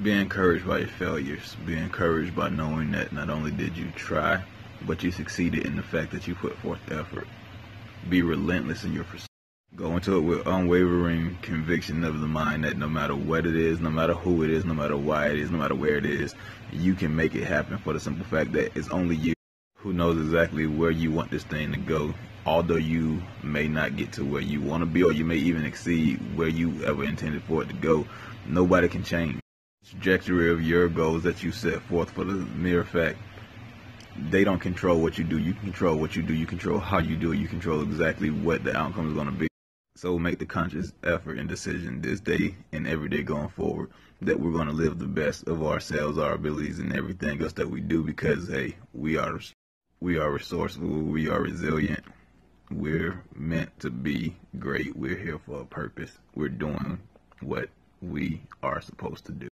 Be encouraged by your failures. Be encouraged by knowing that not only did you try, but you succeeded in the fact that you put forth effort. Be relentless in your pursuit. Go into it with unwavering conviction of the mind that no matter what it is, no matter who it is, no matter why it is, no matter where it is, you can make it happen, for the simple fact that it's only you who knows exactly where you want this thing to go. Although you may not get to where you want to be, or you may even exceed where you ever intended for it to go, nobody can change the trajectory of your goals that you set forth, for the mere fact they don't control what you do. You control what you do. You control how you do it. You control exactly what the outcome is going to be. So make the conscious effort and decision this day and every day going forward that we're going to live the best of ourselves, our abilities, and everything else that we do, because, hey, we are resourceful, we are resilient, we're meant to be great, we're here for a purpose, we're doing what we are supposed to do.